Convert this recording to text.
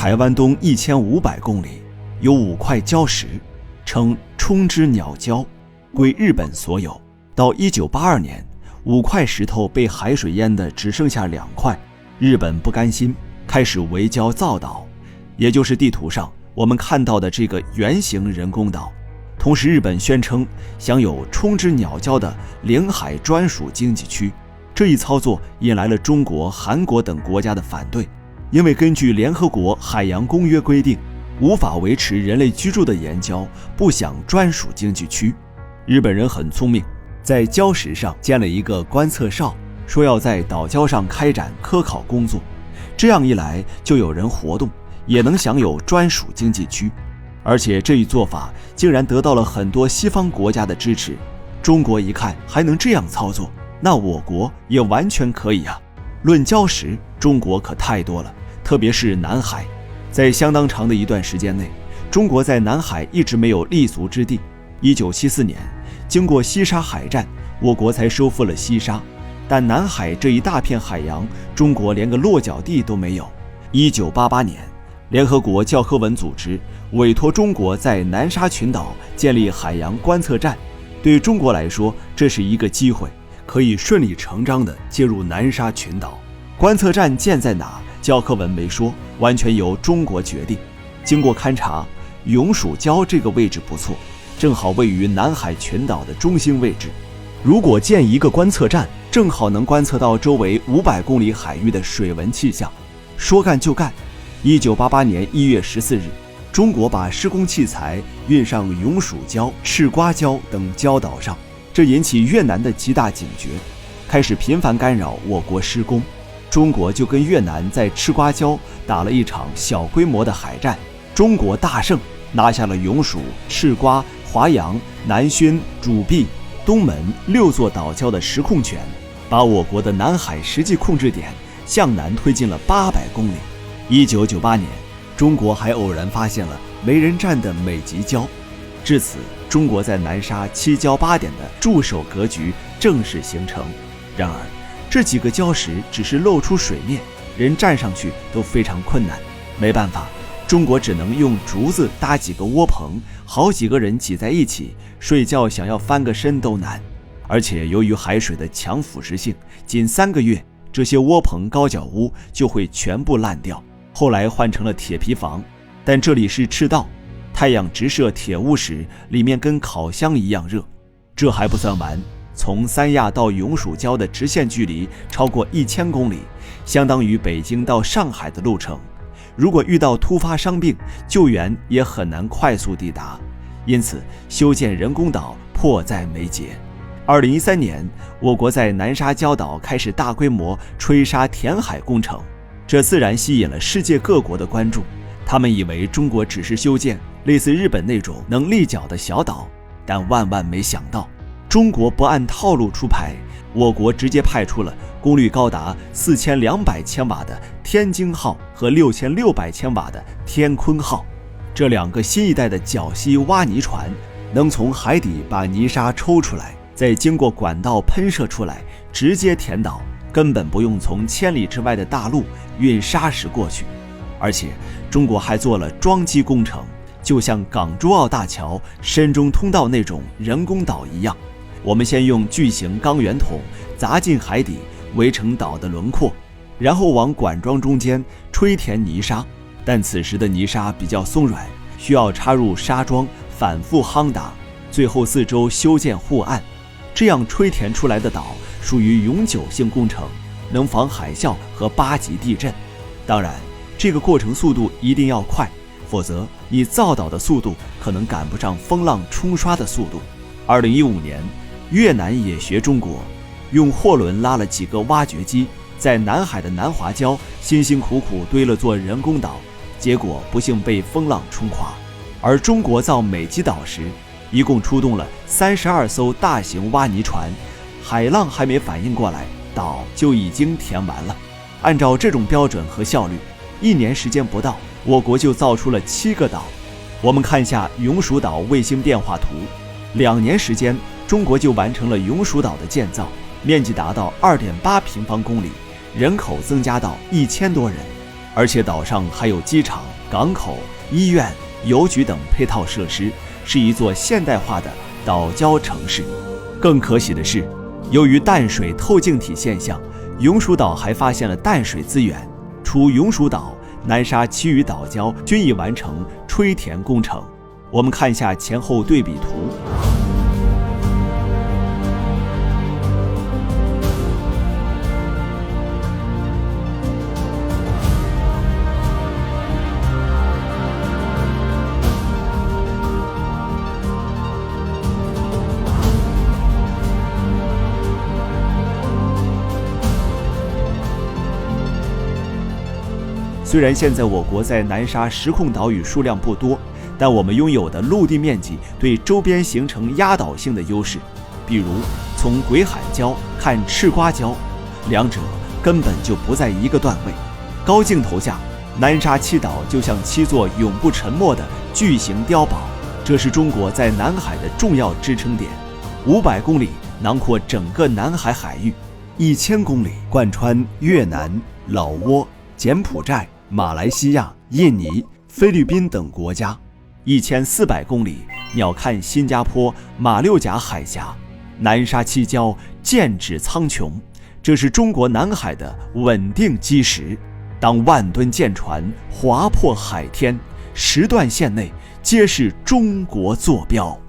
台湾东1500公里有5块礁石，称冲之鸟礁，归日本所有。到1982年，5块石头被海水淹得只剩下2块，日本不甘心，开始围礁造岛，也就是地图上我们看到的这个圆形人工岛。同时，日本宣称享有冲之鸟礁的领海专属经济区。这一操作引来了中国、韩国等国家的反对，因为根据联合国海洋公约规定，无法维持人类居住的岩礁不享专属经济区。日本人很聪明，在礁石上建了一个观测哨，说要在岛礁上开展科考工作，这样一来就有人活动，也能享有专属经济区。而且这一做法竟然得到了很多西方国家的支持。中国一看还能这样操作，那我国也完全可以啊。论礁石，中国可太多了，特别是南海。在相当长的一段时间内，中国在南海一直没有立足之地。1974年，经过西沙海战，我国才收复了西沙，但南海这一大片海洋，中国连个落脚地都没有。1988年，联合国教科文组织委托中国在南沙群岛建立海洋观测站，对中国来说，这是一个机会，可以顺理成章地接入南沙群岛。观测站建在哪，教科文没说，完全由中国决定。经过勘察，永暑礁这个位置不错，正好位于南海群岛的中心位置。如果建一个观测站，正好能观测到周围500公里海域的水文气象。说干就干，1988年1月14日，中国把施工器材运上永暑礁、赤瓜礁等礁岛上，这引起越南的极大警觉，开始频繁干扰我国施工。中国就跟越南在赤瓜礁打了一场小规模的海战，中国大胜，拿下了永暑、赤瓜、华阳、南薰、主碧、东门6座岛礁的实控权，把我国的南海实际控制点向南推进了800公里。1998年，中国还偶然发现了没人占的美吉礁，至此，中国在南沙7礁8点的驻守格局正式形成。然而，这几个礁石只是露出水面，人站上去都非常困难。没办法，中国只能用竹子搭几个窝棚，好几个人挤在一起睡觉，想要翻个身都难。而且由于海水的强腐蚀性，仅3个月，这些窝棚高脚屋就会全部烂掉。后来换成了铁皮房，但这里是赤道，太阳直射铁屋时，里面跟烤箱一样热。这还不算完，从三亚到永暑礁的直线距离超过1000公里，相当于北京到上海的路程。如果遇到突发伤病，救援也很难快速抵达，因此修建人工岛迫在眉睫。2013年，我国在南沙礁岛开始大规模吹沙填海工程，这自然吸引了世界各国的关注。他们以为中国只是修建类似日本那种能立脚的小岛，但万万没想到，中国不按套路出牌，我国直接派出了功率高达4200千瓦的天津号和6600千瓦的天鲲号。这2个新一代的绞吸挖泥船，能从海底把泥沙抽出来，再经过管道喷射出来，直接填岛，根本不用从千里之外的大陆运沙石过去。而且中国还做了桩基工程，就像港珠澳大桥深中通道那种人工岛一样，我们先用巨型钢圆筒砸进海底，围成岛的轮廓，然后往管桩中间吹填泥沙。但此时的泥沙比较松软，需要插入沙桩反复夯打，最后4周修建护岸。这样吹填出来的岛属于永久性工程，能防海啸和8级地震。当然，这个过程速度一定要快，否则你造岛的速度可能赶不上风浪冲刷的速度。2015年，越南也学中国，用货轮拉了几个挖掘机，在南海的南华礁辛辛苦苦堆了座人工岛，结果不幸被风浪冲垮。而中国造美吉岛时，一共出动了32艘大型挖泥船，海浪还没反应过来，岛就已经填完了。按照这种标准和效率，1年时间不到，我国就造出了7个岛。我们看下永暑岛卫星变化图，2年时间，中国就完成了永暑岛的建造，面积达到2.8平方公里，人口增加到1000多人。而且岛上还有机场、港口、医院、邮局等配套设施，是一座现代化的岛礁城市。更可喜的是，由于淡水透镜体现象，永暑岛还发现了淡水资源。除永暑岛，南沙其余岛礁均已完成吹填工程。我们看一下前后对比图。虽然现在我国在南沙实控岛屿数量不多，但我们拥有的陆地面积对周边形成压倒性的优势。比如从鬼喊礁看赤瓜礁，两者根本就不在一个段位。高镜头下，南沙七岛就像7座永不沉没的巨型碉堡，这是中国在南海的重要支撑点。500公里囊括整个南海海域，1000公里贯穿越南、老挝、柬埔寨、马来西亚、印尼、菲律宾等国家，1400公里鸟瞰新加坡马六甲海峡。南沙七礁剑指苍穹，这是中国南海的稳定基石。当万吨舰船划破海天，10段线内皆是中国坐标。